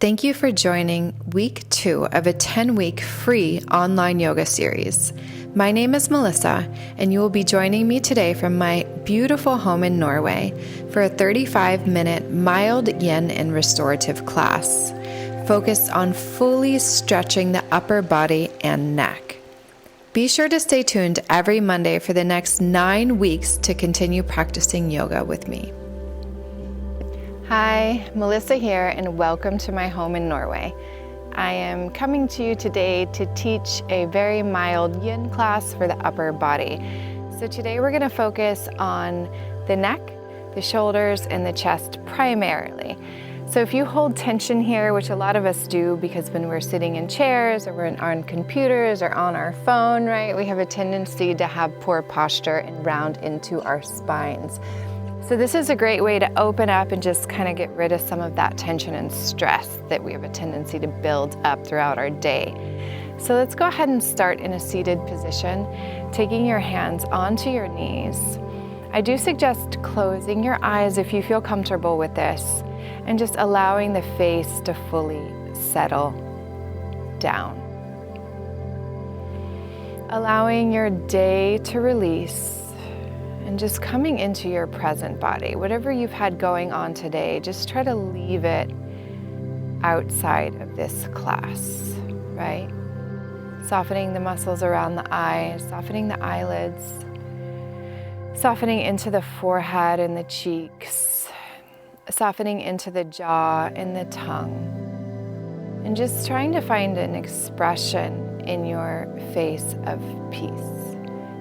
Thank you for joining week 2 of a 10-week free online yoga series. My name is Melissa, and you will be joining me today from my beautiful home in Norway for a 35-minute Mild Yin and Restorative class focused on fully stretching the upper body and neck. Be sure to stay tuned every Monday for the next 9 weeks to continue practicing yoga with me. Hi, Melissa here, and welcome to my home in Norway. I am coming to you today to teach a very mild yin class for the upper body. So today we're going to focus on the neck, the shoulders, and the chest primarily. So if you hold tension here, which a lot of us do because when we're sitting in chairs or we're on computers or on our phone, right, we have a tendency to have poor posture and round into our spines. So this is a great way to open up and just kind of get rid of some of that tension and stress that we have a tendency to build up throughout our day. So let's go ahead and start in a seated position, taking your hands onto your knees. I do suggest closing your eyes if you feel comfortable with this, and just allowing the face to fully settle down. Allowing your day to release. And just coming into your present body. Whatever you've had going on today, just try to leave it outside of this class, right? Softening the muscles around the eyes, softening the eyelids, softening into the forehead and the cheeks, softening into the jaw and the tongue, and just trying to find an expression in your face of peace.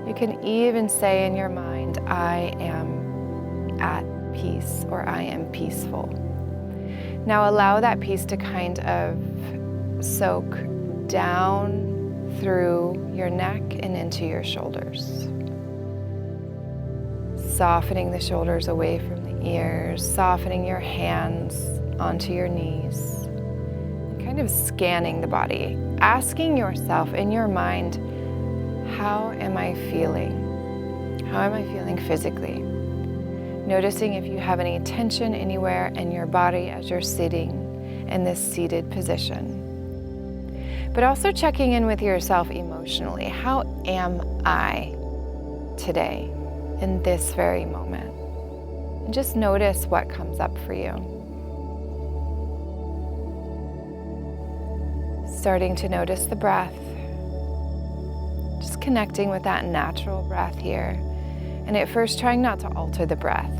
You can even say in your mind, I am at peace, or I am peaceful. Now allow that peace to kind of soak down through your neck and into your shoulders. Softening the shoulders away from the ears, softening your hands onto your knees, and kind of scanning the body, asking yourself in your mind, how am I feeling? How am I feeling physically? Noticing if you have any tension anywhere in your body as you're sitting in this seated position. But also checking in with yourself emotionally. How am I today in this very moment? And just notice what comes up for you. Starting to notice the breath. Just connecting with that natural breath here. And at first, trying not to alter the breath.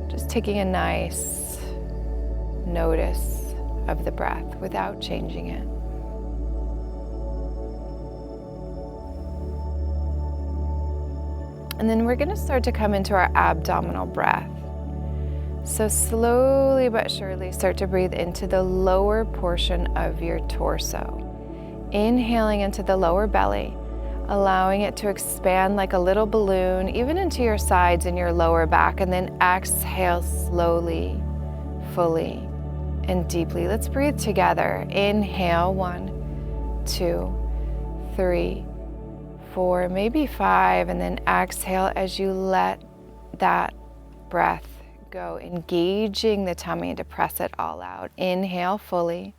Just taking a nice notice of the breath without changing it. And then we're going to start to come into our abdominal breath. So slowly but surely start to breathe into the lower portion of your torso. Inhaling into the lower belly, allowing it to expand like a little balloon, even into your sides and your lower back, and then exhale slowly, fully, and deeply. Let's breathe together. Inhale, 1, 2, 3, 4, maybe 5, and then exhale as you let that breath go, engaging the tummy to press it all out. Inhale fully.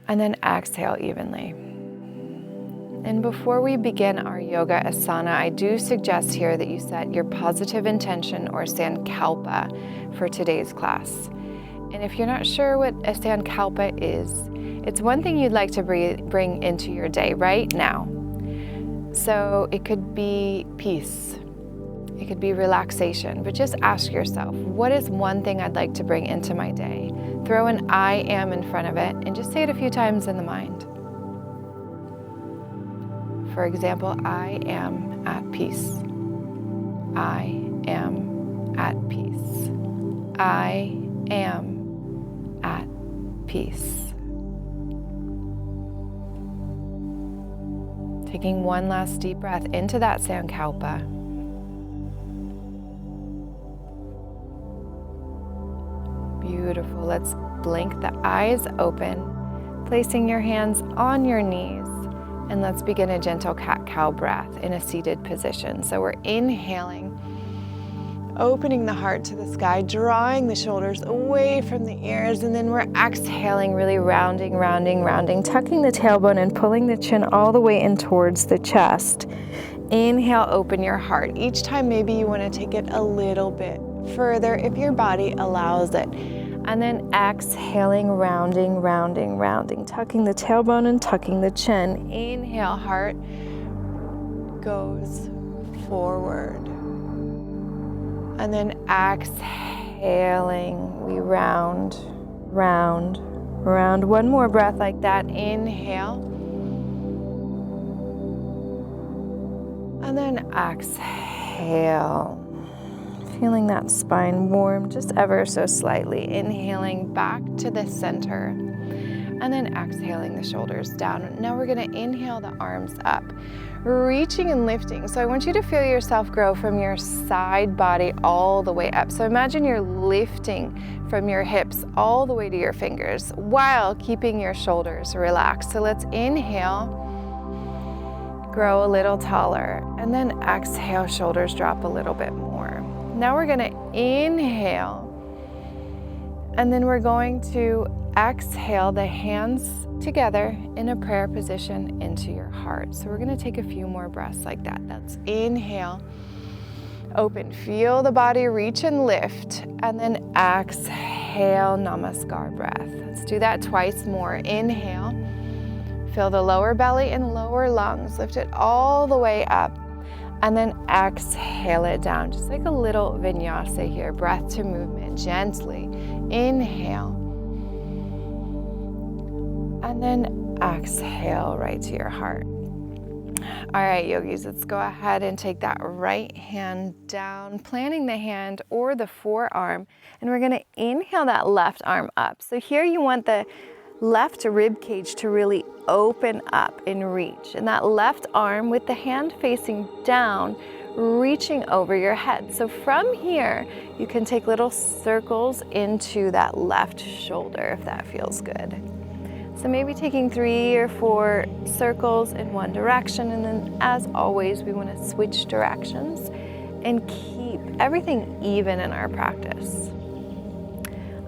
And then exhale evenly. And before we begin our yoga asana, I do suggest here that you set your positive intention or sankalpa for today's class. And if you're not sure what a sankalpa is, it's one thing you'd like to bring into your day right now. So it could be peace. It could be relaxation, but just ask yourself, what is one thing I'd like to bring into my day? Throw an I am in front of it and just say it a few times in the mind. For example, I am at peace. I am at peace. I am at peace. Taking one last deep breath into that sankalpa. Beautiful. Let's blink the eyes open, placing your hands on your knees, and let's begin a gentle cat-cow breath in a seated position. So we're inhaling Opening the heart to the sky, drawing the shoulders away from the ears, and then we're exhaling, really rounding, tucking the tailbone and pulling the chin all the way in towards the chest. Inhale, open your heart. Each time maybe you want to take it a little bit further if your body allows it. And then exhaling, rounding, tucking the tailbone and tucking the chin. Inhale, heart goes forward. And then exhaling, we round. One more breath like that. Inhale. And then exhale. Feeling that spine warm just ever so slightly. Inhaling back to the center. And then exhaling the shoulders down. Now we're going to inhale the arms up, reaching and lifting. So I want you to feel yourself grow from your side body all the way up. So imagine you're lifting from your hips all the way to your fingers while keeping your shoulders relaxed. So let's inhale, grow a little taller, and then exhale, shoulders drop a little bit more. Now we're going to inhale, and then we're going to exhale the hands together in a prayer position into your heart. So we're going to take a few more breaths like that. That's inhale, open, feel the body reach and lift, and then exhale, namaskar breath. Let's do that twice more. Inhale, feel the lower belly and lower lungs, lift it all the way up, and then exhale it down, just like a little vinyasa here, breath to movement, gently. Inhale, and then exhale right to your heart. All right, yogis, let's go ahead and take that right hand down, planting the hand or the forearm, and we're gonna inhale that left arm up. So here you want the left rib cage to really open up and reach, and that left arm with the hand facing down, reaching over your head. So from here, you can take little circles into that left shoulder if that feels good. So maybe taking 3 or 4 circles in one direction, and then as always, we want to switch directions and keep everything even in our practice.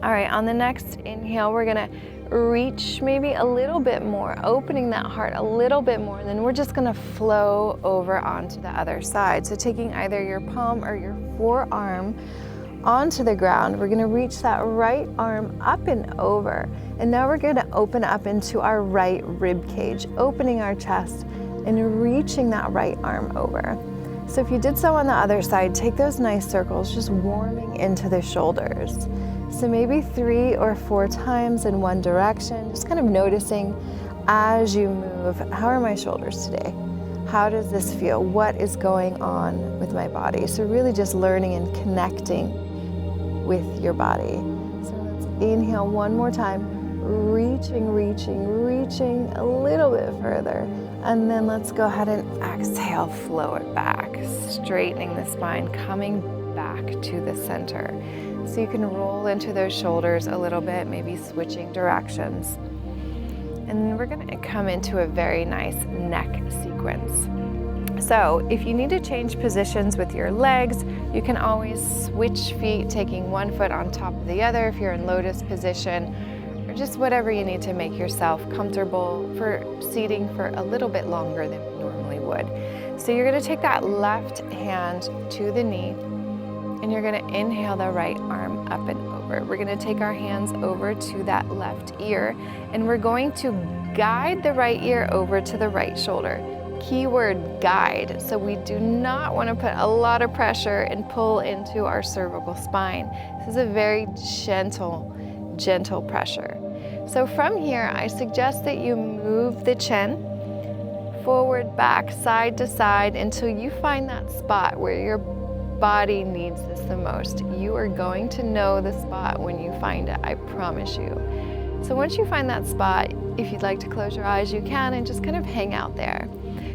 All right, on the next inhale, we're gonna reach maybe a little bit more, opening that heart a little bit more, and then we're just gonna flow over onto the other side. So taking either your palm or your forearm onto the ground, we're gonna reach that right arm up and over. And now we're gonna open up into our right rib cage, opening our chest and reaching that right arm over. So if you did so on the other side, take those nice circles, just warming into the shoulders. So maybe 3 or 4 times in one direction, just kind of noticing as you move, how are my shoulders today? How does this feel? What is going on with my body? So really just learning and connecting with your body. So let's inhale one more time, reaching a little bit further. And then let's go ahead and exhale, flow it back, straightening the spine, coming back to the center. So you can roll into those shoulders a little bit, maybe switching directions. And then we're gonna come into a very nice neck sequence. So if you need to change positions with your legs, you can always switch feet, taking one foot on top of the other if you're in lotus position, or just whatever you need to make yourself comfortable for seating for a little bit longer than you normally would. So you're gonna take that left hand to the knee, and you're gonna inhale the right arm up and over. We're gonna take our hands over to that left ear, and we're going to guide the right ear over to the right shoulder. Keyword guide. So we do not want to put a lot of pressure and pull into our cervical spine. This is a very gentle pressure. So from here, I suggest that you move the chin forward, back, side to side until you find that spot where your body needs this the most. You are going to know the spot when you find it, I promise you. So once you find that spot, if you'd like to close your eyes, you can, and just kind of hang out there.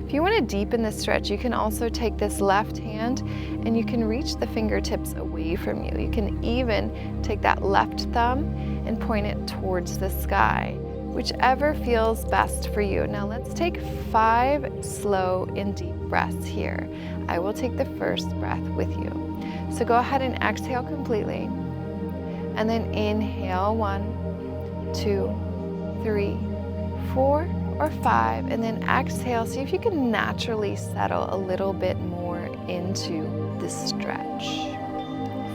If you want to deepen the stretch, you can also take this left hand and you can reach the fingertips away from you. You can even take that left thumb and point it towards the sky, whichever feels best for you. Now let's take 5 slow and deep breaths here. I will take the first breath with you. So go ahead and exhale completely. And then inhale 1, 2, 3, 4, or 5. And then exhale. See if you can naturally settle a little bit more into the stretch.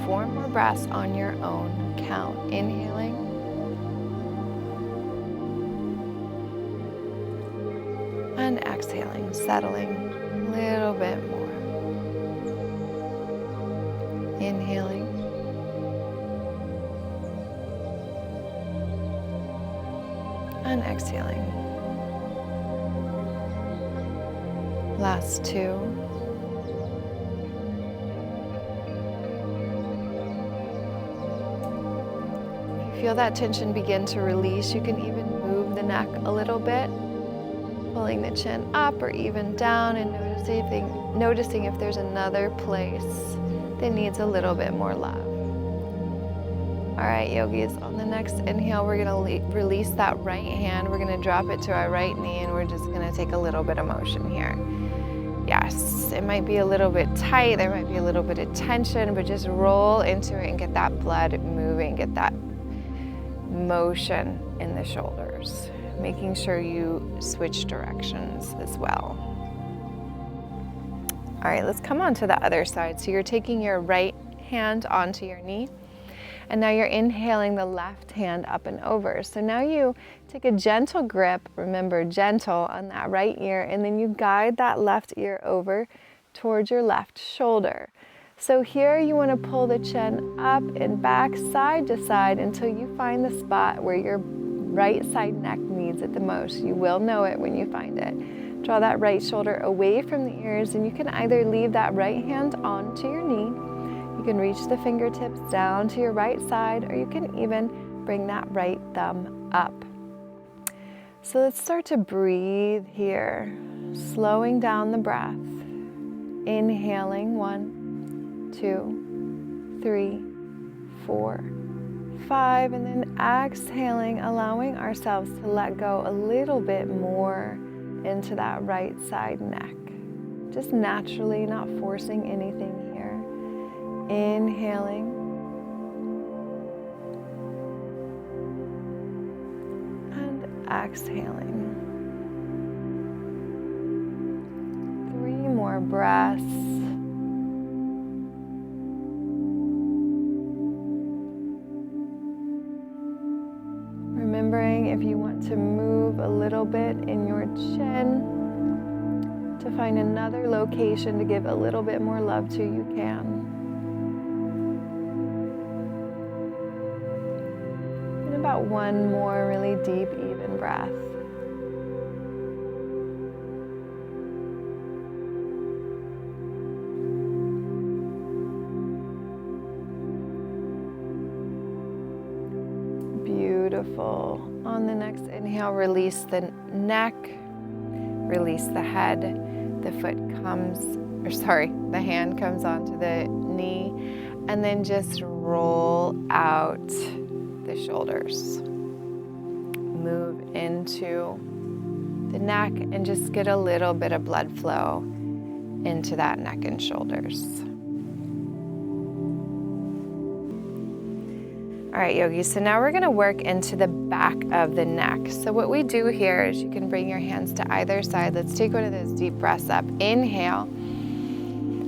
4 more breaths on your own count. Inhaling. And exhaling, settling a little bit more. Inhaling. And exhaling. Last 2. Feel that tension begin to release. You can even move the neck a little bit, pulling the chin up or even down, and noticing if there's another place that needs a little bit more love. All right, yogis, on the next inhale, we're gonna release that right hand. We're gonna drop it to our right knee, and we're just gonna take a little bit of motion here. Yes, it might be a little bit tight, there might be a little bit of tension, but just roll into it and get that blood moving, get that motion in the shoulders, making sure you switch directions as well. All right, let's come on to the other side. So you're taking your right hand onto your knee, and now you're inhaling the left hand up and over. So now you take a gentle grip, remember gentle, on that right ear, and then you guide that left ear over towards your left shoulder. So here you want to pull the chin up and back, side to side, until you find the spot where your right side neck needs it the most. You will know it when you find it. Draw that right shoulder away from the ears, and you can either leave that right hand onto your knee, you can reach the fingertips down to your right side, or you can even bring that right thumb up. So let's start to breathe here, slowing down the breath. Inhaling 1, 2, 3, 4, 5, and then exhaling, allowing ourselves to let go a little bit more into that right side neck. Just naturally, not forcing anything here. Inhaling. And exhaling. 3 more breaths. Remembering if you want to move a little bit in your chin to find another location to give a little bit more love to, you can. And about 1 more really deep, even breath. Beautiful. On the next inhale, release the neck, release the head. The hand comes onto the knee, and then just roll out the shoulders. Move into the neck and just get a little bit of blood flow into that neck and shoulders. All right, yogis, so now we're gonna work into the back of the neck. So what we do here is you can bring your hands to either side. Let's take one of those deep breaths up. Inhale.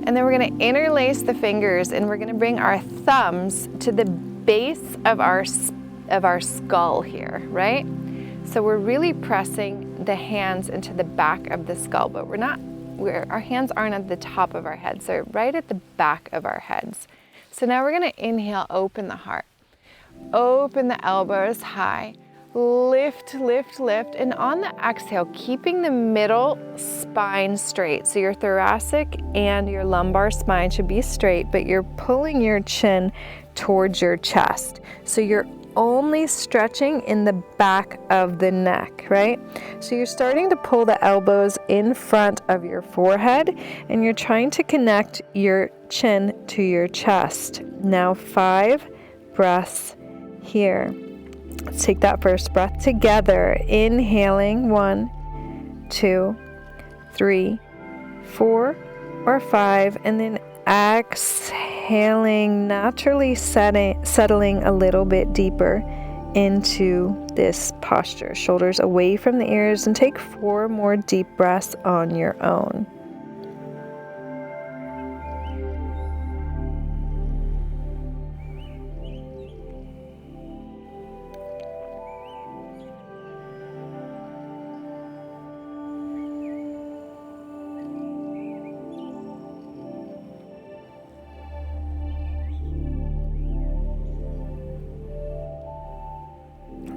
And then we're gonna interlace the fingers, and we're gonna bring our thumbs to the base of our skull here, right? So we're really pressing the hands into the back of the skull, but our hands aren't at the top of our heads. They're right at the back of our heads. So now we're gonna inhale, open the heart. Open the elbows high, lift, lift, lift, and on the exhale, keeping the middle spine straight. So your thoracic and your lumbar spine should be straight, but you're pulling your chin towards your chest. So you're only stretching in the back of the neck, right? So you're starting to pull the elbows in front of your forehead, and you're trying to connect your chin to your chest. Now 5 breaths here. Let's take that first breath together. Inhaling 1, 2, 3, 4 or 5, and then exhaling, naturally settling a little bit deeper into this posture. Shoulders away from the ears, and take 4 more deep breaths on your own.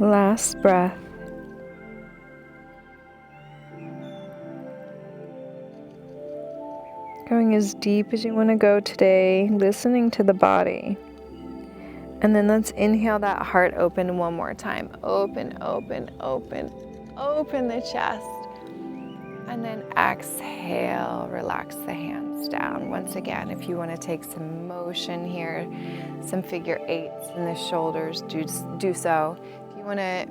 Last breath. Going as deep as you want to go today, listening to the body. And then let's inhale that heart open one more time. Open, open, open, open the chest. And then exhale, relax the hands down. Once again, if you want to take some motion here, some figure 8s in the shoulders, do so. If you want to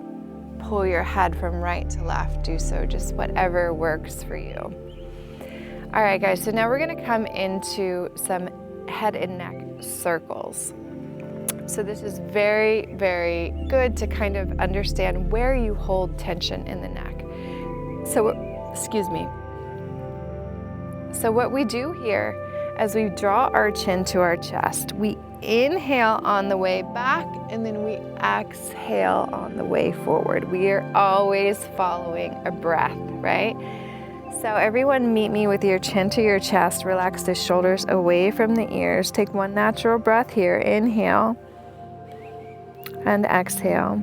pull your head from right to left, do so. Just whatever works for you. All right, guys, so now we're going to come into some head and neck circles. So this is very, very good to kind of understand where you hold tension in the neck. Excuse me. So what we do here, as we draw our chin to our chest, we inhale on the way back, and then we exhale on the way forward. We are always following a breath, right? So everyone meet me with your chin to your chest. Relax the shoulders away from the ears. Take one natural breath here. Inhale and exhale.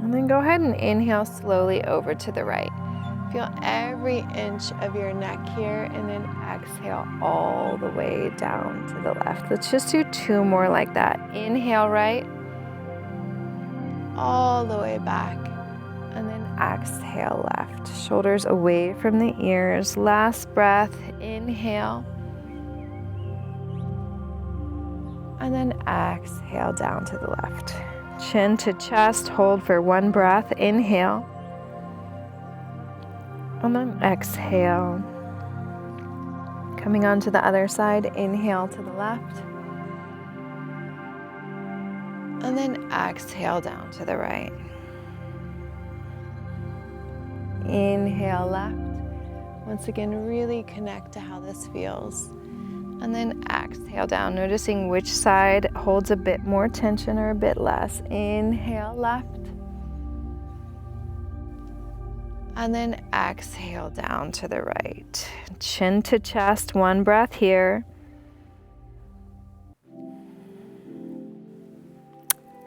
And then go ahead and inhale slowly over to the right. Feel every inch of your neck here, and then exhale all the way down to the left. Let's just do 2 more like that. Inhale right, all the way back, and then exhale left. Shoulders away from the ears. Last breath, inhale, and then exhale down to the left. Chin to chest, hold for 1 breath. Inhale. And then exhale. Coming on to the other side, inhale to the left. And then exhale down to the right. Inhale left. Once again, really connect to how this feels. And then exhale down, noticing which side holds a bit more tension or a bit less. Inhale left. And then exhale down to the right. Chin to chest, 1 breath here.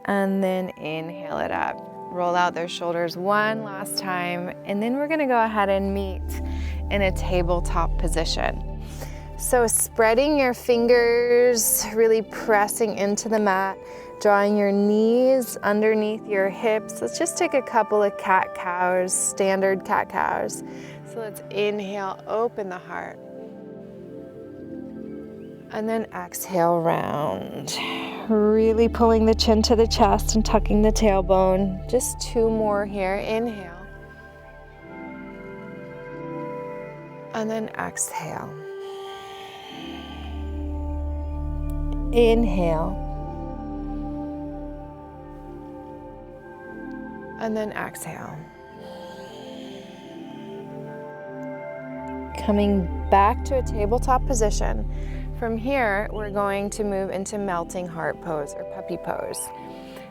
And then inhale it up. Roll out their shoulders one last time. And then we're gonna go ahead and meet in a tabletop position. So spreading your fingers, really pressing into the mat, drawing your knees underneath your hips. Let's just take a couple of cat-cows, standard cat-cows. So let's inhale, open the heart. And then exhale, round. Really pulling the chin to the chest and tucking the tailbone. Just 2 more here. Inhale. And then exhale. Inhale. And then exhale. Coming back to a tabletop position. From here, we're going to move into melting heart pose or puppy pose.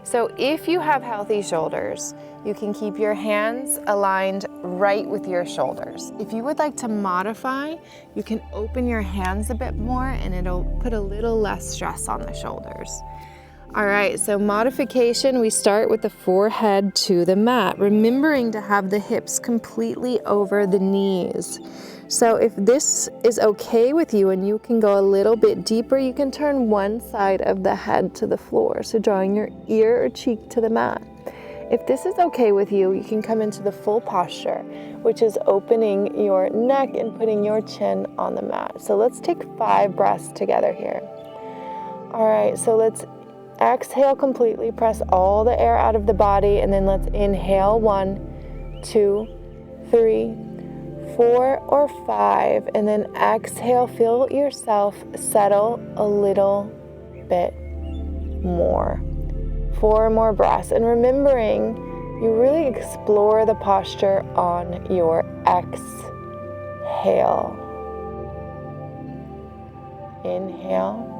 So if you have healthy shoulders, you can keep your hands aligned right with your shoulders. If you would like to modify, you can open your hands a bit more and it'll put a little less stress on the shoulders. All right, so modification, we start with the forehead to the mat, remembering to have the hips completely over the knees. So if this is okay with you and you can go a little bit deeper, you can turn one side of the head to the floor. So drawing your ear or cheek to the mat. If this is okay with you, you can come into the full posture, which is opening your neck and putting your chin on the mat. So let's take 5 breaths together here. All right, so let's exhale completely, press all the air out of the body, and then let's inhale 1, 2, 3, 4 or 5, and then exhale, feel yourself settle a little bit more. 4 more breaths, and remembering you really explore the posture on your exhale. Inhale.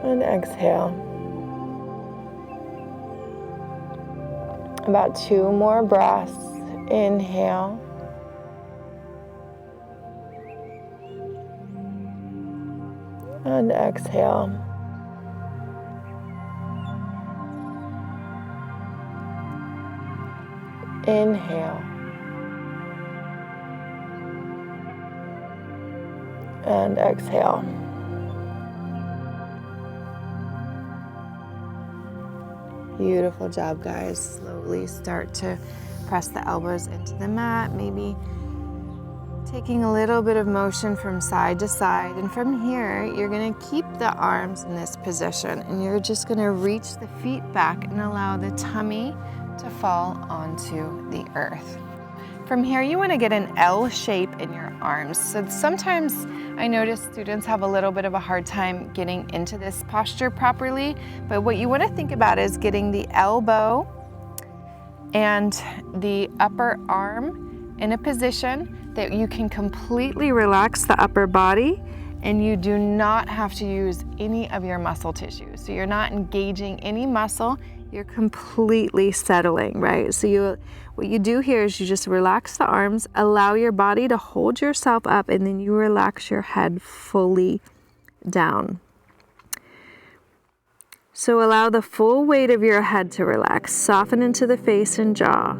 And exhale. About 2 more breaths. Inhale. And exhale. Inhale. And exhale. Beautiful job, guys. Slowly start to press the elbows into the mat, maybe taking a little bit of motion from side to side. And from here, you're gonna keep the arms in this position, and you're just gonna reach the feet back and allow the tummy to fall onto the earth. From here, you wanna get an L shape in your arms. So sometimes I notice students have a little bit of a hard time getting into this posture properly, but what you wanna think about is getting the elbow and the upper arm in a position that you can completely relax the upper body, and you do not have to use any of your muscle tissue. So you're not engaging any muscle, you're completely settling, right? So what you do here is you just relax the arms, allow your body to hold yourself up, and then you relax your head fully down. So allow the full weight of your head to relax, soften into the face and jaw.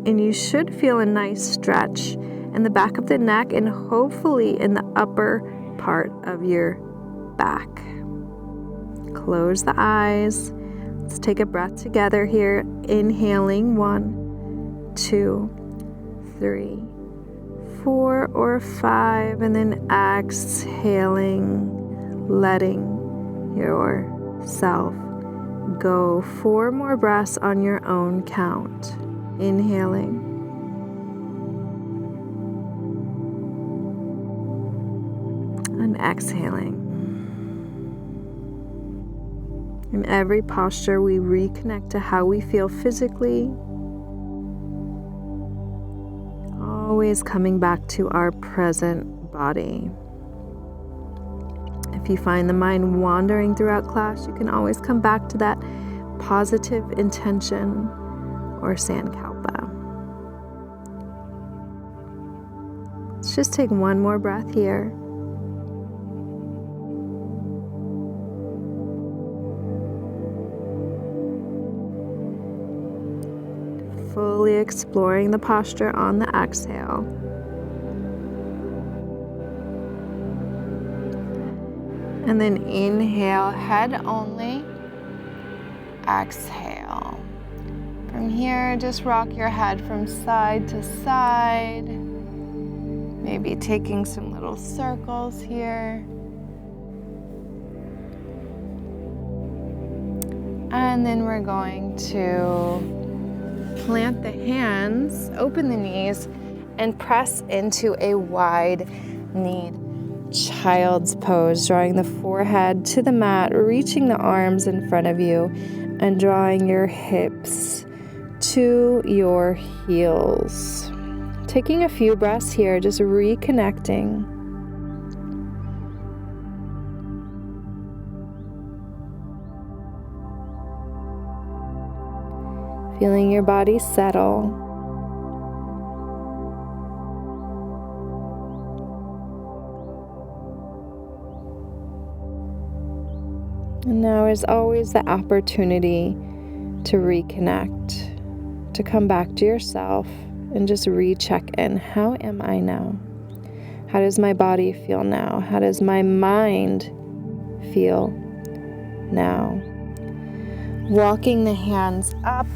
And you should feel a nice stretch in the back of the neck and hopefully in the upper part of your back. Close the eyes. Let's take a breath together here. Inhaling 1, 2, 3, 4 or 5, and then exhaling, letting yourself go. 4 more breaths on your own count. Inhaling. And exhaling. In every posture, we reconnect to how we feel physically, always coming back to our present body. If you find the mind wandering throughout class, you can always come back to that positive intention or Sankalpa. Let's just take 1 more breath here. Fully exploring the posture on the exhale. And then inhale, head only. Exhale. From here, just rock your head from side to side. Maybe taking some little circles here. And then we're going to plant the hands, open the knees, and press into a wide-kneed child's pose, drawing the forehead to the mat, reaching the arms in front of you, and drawing your hips to your heels. Taking a few breaths here, just reconnecting. Feeling your body settle. And now is always the opportunity to reconnect, to come back to yourself and just recheck in. How am I now? How does my body feel now? How does my mind feel now? Walking the hands up.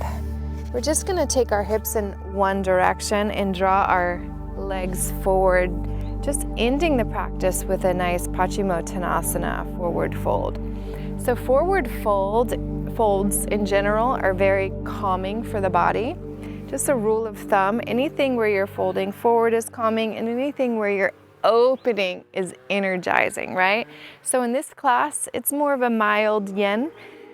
We're just going to take our hips in one direction and draw our legs forward, just ending the practice with a nice Paschimottanasana, forward fold. So forward fold folds in general are very calming for the body. Just a rule of thumb, anything where you're folding forward is calming, and anything where you're opening is energizing, right? So in this class, it's more of a mild yin.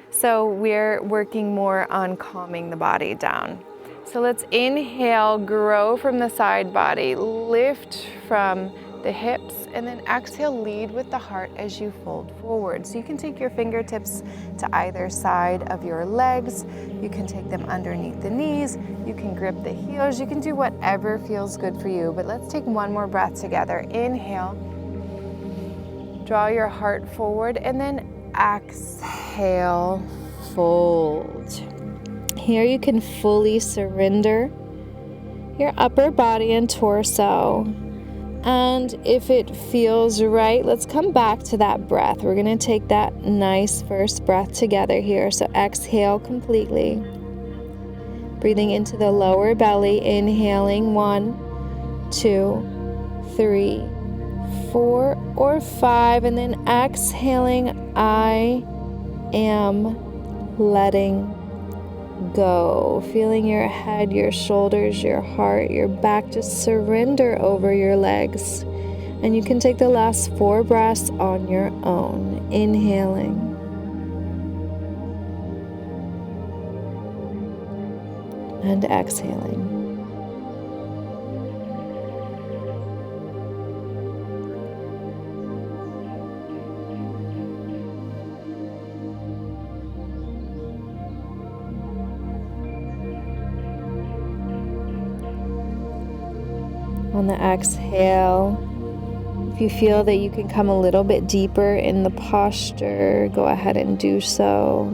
So we're working more on calming the body down. So let's inhale, grow from the side body, lift from the hips, and then exhale, lead with the heart as you fold forward. So you can take your fingertips to either side of your legs. You can take them underneath the knees. You can grip the heels. You can do whatever feels good for you. But let's take one more breath together. Inhale, draw your heart forward, and then exhale, fold. Here you can fully surrender your upper body and torso. And if it feels right, let's come back to that breath. We're going to take that nice first breath together here. So exhale completely. Breathing into the lower belly, inhaling 1, 2, 3, 4, or 5. And then exhaling, I am letting go. Feeling your head, your shoulders, your heart, your back just surrender over your legs. And you can take the last 4 breaths on your own. Inhaling. And exhaling. On the exhale, if you feel that you can come a little bit deeper in the posture, go ahead and do so.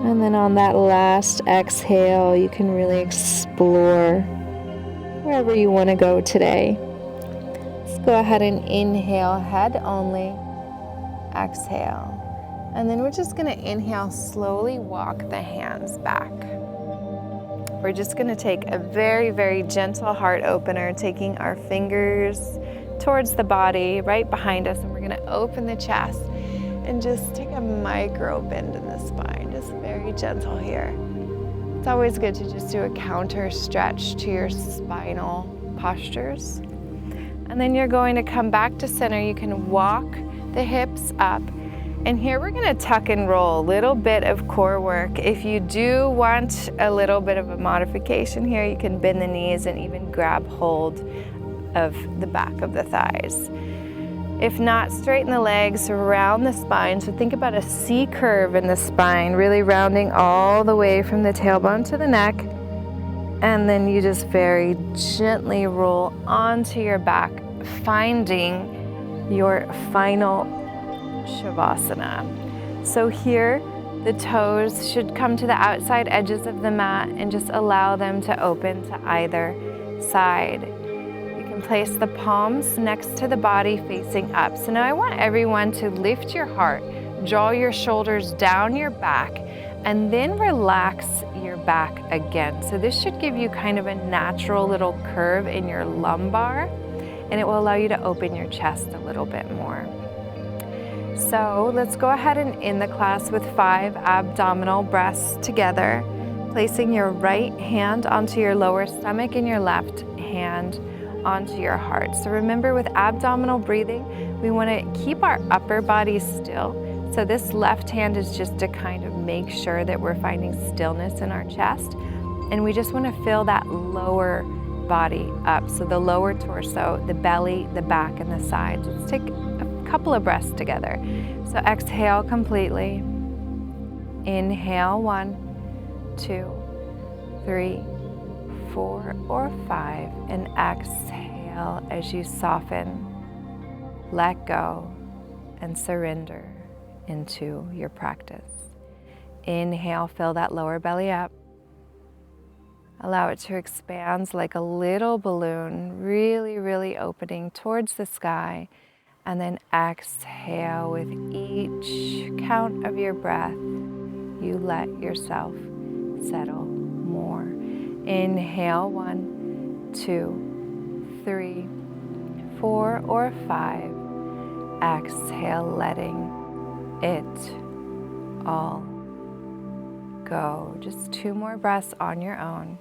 And then on that last exhale, you can really explore wherever you want to go today. Go ahead and inhale, head only, exhale. And then we're just going to inhale, slowly walk the hands back. We're just going to take a very, very gentle heart opener, taking our fingers towards the body right behind us, and we're going to open the chest and just take a micro bend in the spine, just very gentle here. It's always good to just do a counter stretch to your spinal postures. And then you're going to come back to center. You can walk the hips up. And here we're going to tuck and roll, a little bit of core work. If you do want a little bit of a modification here, you can bend the knees and even grab hold of the back of the thighs. If not, straighten the legs, round the spine. So think about a C curve in the spine, really rounding all the way from the tailbone to the neck. And then you just very gently roll onto your back, finding your final Shavasana. So here, the toes should come to the outside edges of the mat and just allow them to open to either side. You can place the palms next to the body facing up. So now I want everyone to lift your heart, draw your shoulders down your back, and then relax your back again. So this should give you kind of a natural little curve in your lumbar, and it will allow you to open your chest a little bit more. So let's go ahead and end the class with 5 abdominal breaths together, placing your right hand onto your lower stomach and your left hand onto your heart. So remember, with abdominal breathing, we want to keep our upper body still. So this left hand is just to kind of make sure that we're finding stillness in our chest. And we just want to fill that lower body up. So the lower torso, the belly, the back, and the sides. Let's take a couple of breaths together. So exhale completely. Inhale, 1, 2, 3, 4, or 5. And exhale as you soften, let go, and surrender into your practice. Inhale, fill that lower belly up. Allow it to expand like a little balloon, really, really opening towards the sky. And then exhale, with each count of your breath, you let yourself settle more. Inhale, 1, 2, 3, 4, or 5. Exhale, letting it all go. Just 2 more breaths on your own.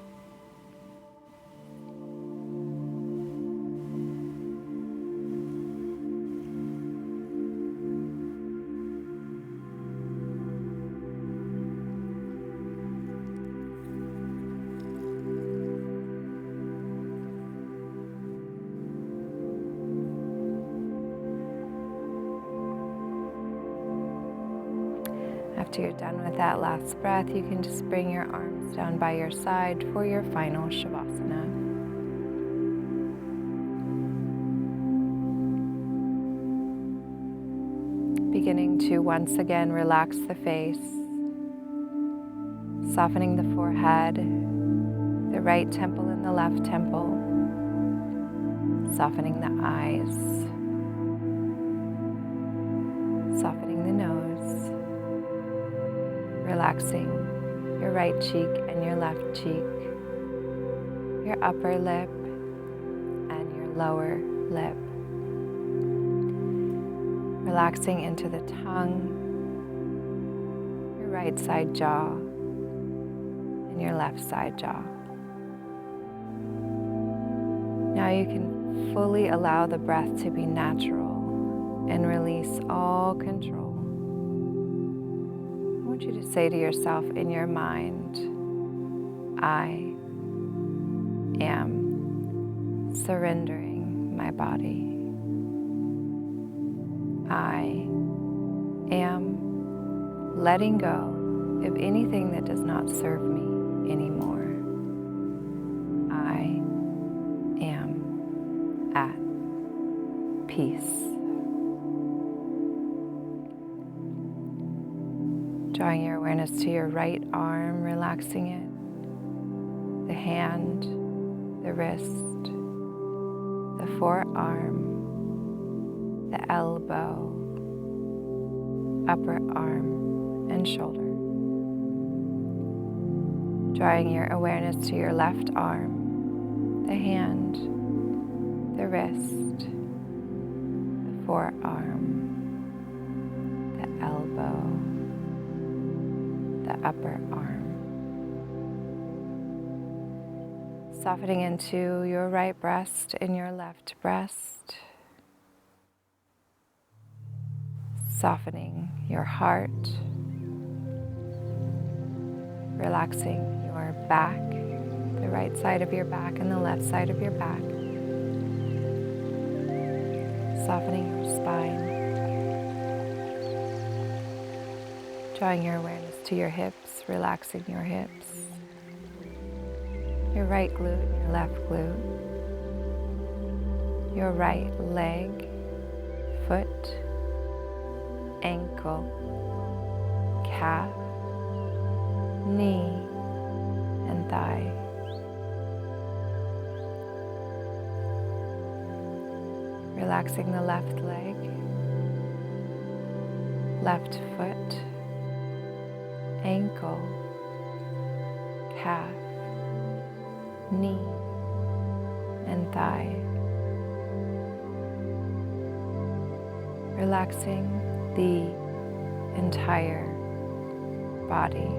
After you're done with that last breath, you can just bring your arms down by your side for your final Shavasana. Beginning to once again relax the face, softening the forehead, the right temple and the left temple, softening the eyes, softening the nose, relaxing your right cheek and your left cheek, your upper lip and your lower lip. Relaxing into the tongue, your right side jaw, and your left side jaw. Now you can fully allow the breath to be natural and release all control. I want you to say to yourself in your mind, I am surrendering my body. I am letting go of anything that does not serve me anymore. I am at peace. Drawing your awareness to your right arm, relaxing it, the hand, the wrist, the forearm, the elbow, upper arm, and shoulder. Drawing your awareness to your left arm, the hand, the wrist, the forearm, the elbow, the upper arm. Softening into your right breast and your left breast. Softening your heart, relaxing your back, the right side of your back and the left side of your back. Softening your spine. Drawing your awareness to your hips, relaxing your hips. Your right glute and your left glute. Your right leg, foot, ankle, calf, knee, and thigh. Relaxing the left leg, left foot, ankle, calf, knee, and thigh. Relaxing the entire body.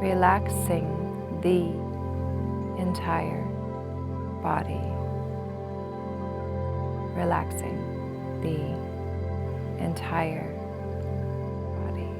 Relaxing the entire body. Relaxing the entire body.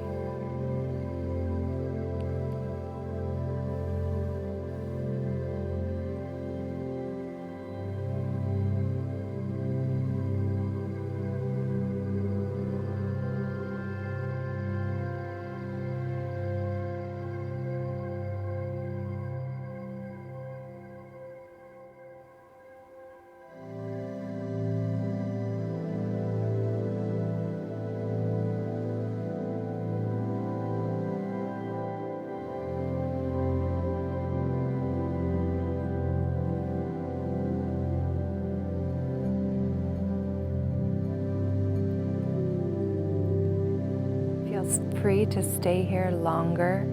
Feel free to stay here longer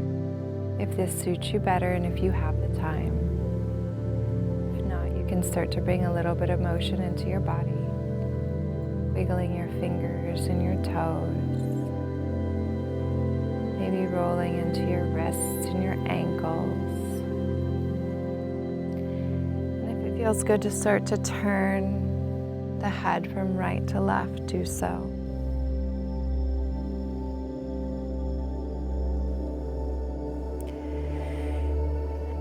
if this suits you better and if you have the time. If not, you can start to bring a little bit of motion into your body, wiggling your fingers and your toes, maybe rolling into your wrists and your ankles. And if it feels good to start to turn the head from right to left, do so.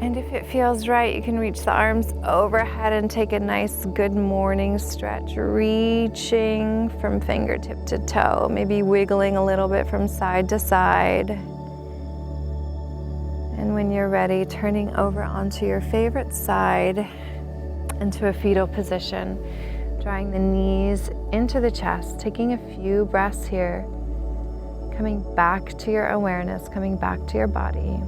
And if it feels right, you can reach the arms overhead and take a nice good morning stretch, reaching from fingertip to toe, maybe wiggling a little bit from side to side. And when you're ready, turning over onto your favorite side into a fetal position, drawing the knees into the chest, taking a few breaths here, coming back to your awareness, coming back to your body.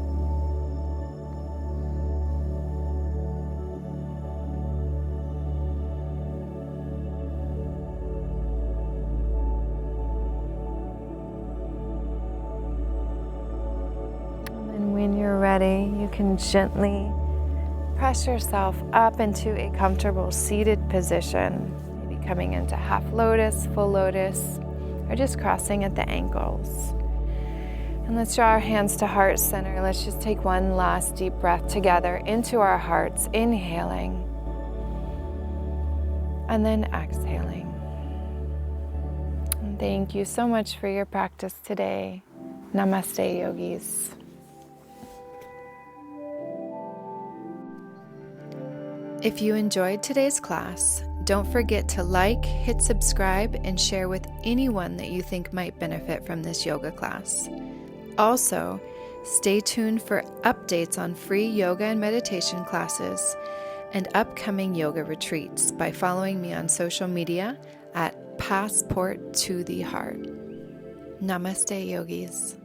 When you're ready, you can gently press yourself up into a comfortable seated position, maybe coming into half lotus, full lotus, or just crossing at the ankles. And let's draw our hands to heart center. Let's just take one last deep breath together into our hearts, inhaling, and then exhaling. And thank you so much for your practice today. Namaste, yogis. If you enjoyed today's class, don't forget to like, hit subscribe, and share with anyone that you think might benefit from this yoga class. Also, stay tuned for updates on free yoga and meditation classes and upcoming yoga retreats by following me on social media at Passport to the Heart. Namaste, yogis.